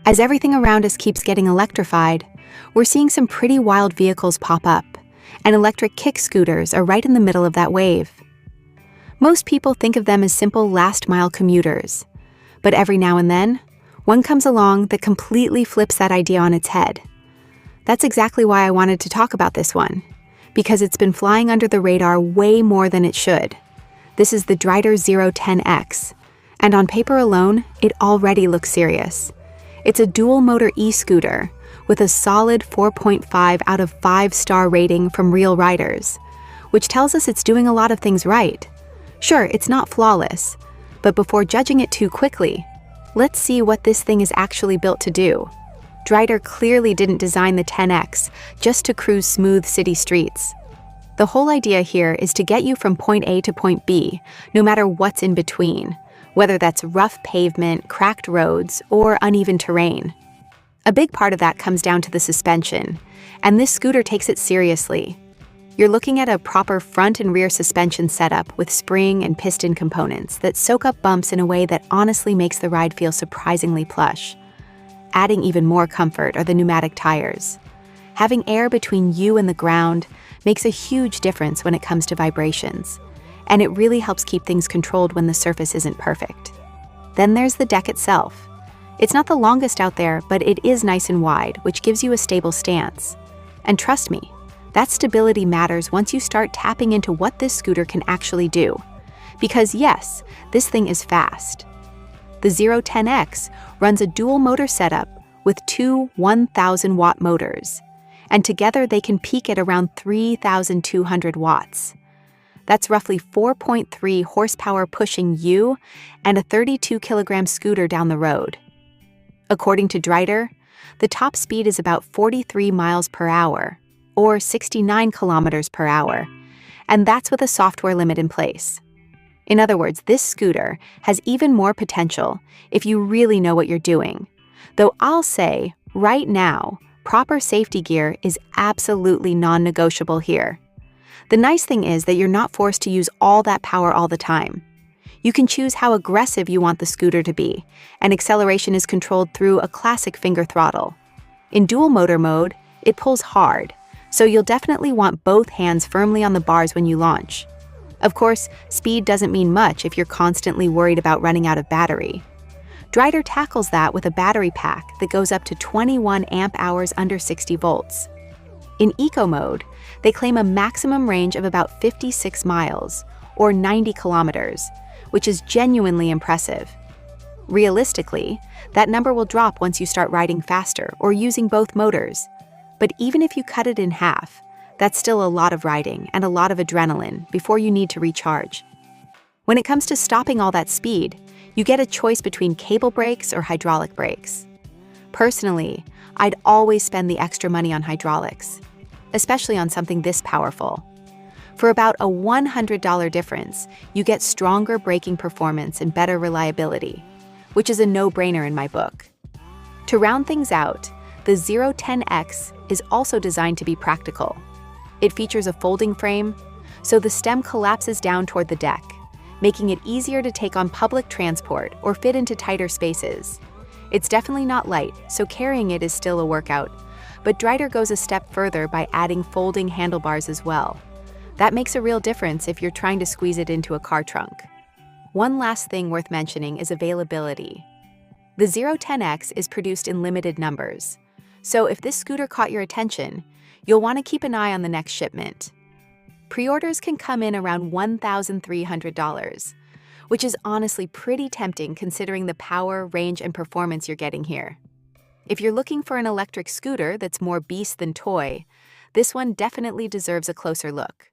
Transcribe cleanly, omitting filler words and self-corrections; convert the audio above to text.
As everything around us keeps getting electrified, we're seeing some pretty wild vehicles pop up, and electric kick scooters are right in the middle of that wave. Most people think of them as simple last-mile commuters, but every now and then, one comes along that completely flips that idea on its head. That's exactly why I wanted to talk about this one, because it's been flying under the radar way more than it should. This is the Drider Zero 10X, and on paper alone, it already looks serious. It's a dual-motor e-scooter with a solid 4.5 out of 5-star rating from Real Riders, which tells us it's doing a lot of things right. Sure, it's not flawless, but before judging it too quickly, let's see what this thing is actually built to do. Drider clearly didn't design the 10X just to cruise smooth city streets. The whole idea here is to get you from point A to point B, no matter what's in between, whether that's rough pavement, cracked roads, or uneven terrain. A big part of that comes down to the suspension, and this scooter takes it seriously. You're looking at a proper front and rear suspension setup with spring and piston components that soak up bumps in a way that honestly makes the ride feel surprisingly plush. Adding even more comfort are the pneumatic tires. Having air between you and the ground makes a huge difference when it comes to vibrations, and it really helps keep things controlled when the surface isn't perfect. Then there's the deck itself. It's not the longest out there, but it is nice and wide, which gives you a stable stance. And trust me, that stability matters once you start tapping into what this scooter can actually do. Because yes, this thing is fast. The Zero 10X runs a dual motor setup with two 1,000-watt motors, and together they can peak at around 3,200 watts. That's roughly 4.3 horsepower pushing you and a 32-kilogram scooter down the road. According to Drider, the top speed is about 43 miles per hour, or 69 kilometers per hour, and that's with a software limit in place. In other words, this scooter has even more potential if you really know what you're doing. Though I'll say, right now, proper safety gear is absolutely non-negotiable here. The nice thing is that you're not forced to use all that power all the time. You can choose how aggressive you want the scooter to be, and acceleration is controlled through a classic finger throttle. In dual motor mode, it pulls hard, so you'll definitely want both hands firmly on the bars when you launch. Of course, speed doesn't mean much if you're constantly worried about running out of battery. Drider tackles that with a battery pack that goes up to 21 amp-hours under 60 volts. In eco mode, they claim a maximum range of about 56 miles, or 90 kilometers, which is genuinely impressive. Realistically, that number will drop once you start riding faster or using both motors. But even if you cut it in half, that's still a lot of riding and a lot of adrenaline before you need to recharge. When it comes to stopping all that speed, you get a choice between cable brakes or hydraulic brakes. Personally, I'd always spend the extra money on hydraulics, especially on something this powerful. For about a $100 difference, you get stronger braking performance and better reliability, which is a no-brainer in my book. To round things out, the Zero 10X is also designed to be practical. It features a folding frame, so the stem collapses down toward the deck, making it easier to take on public transport or fit into tighter spaces. It's definitely not light, so carrying it is still a workout, but Drider goes a step further by adding folding handlebars as well. That makes a real difference if you're trying to squeeze it into a car trunk. One last thing worth mentioning is availability. The Zero 10X is produced in limited numbers, so if this scooter caught your attention, you'll want to keep an eye on the next shipment. Pre-orders can come in around $1,300, which is honestly pretty tempting considering the power, range, and performance you're getting here. If you're looking for an electric scooter that's more beast than toy, this one definitely deserves a closer look.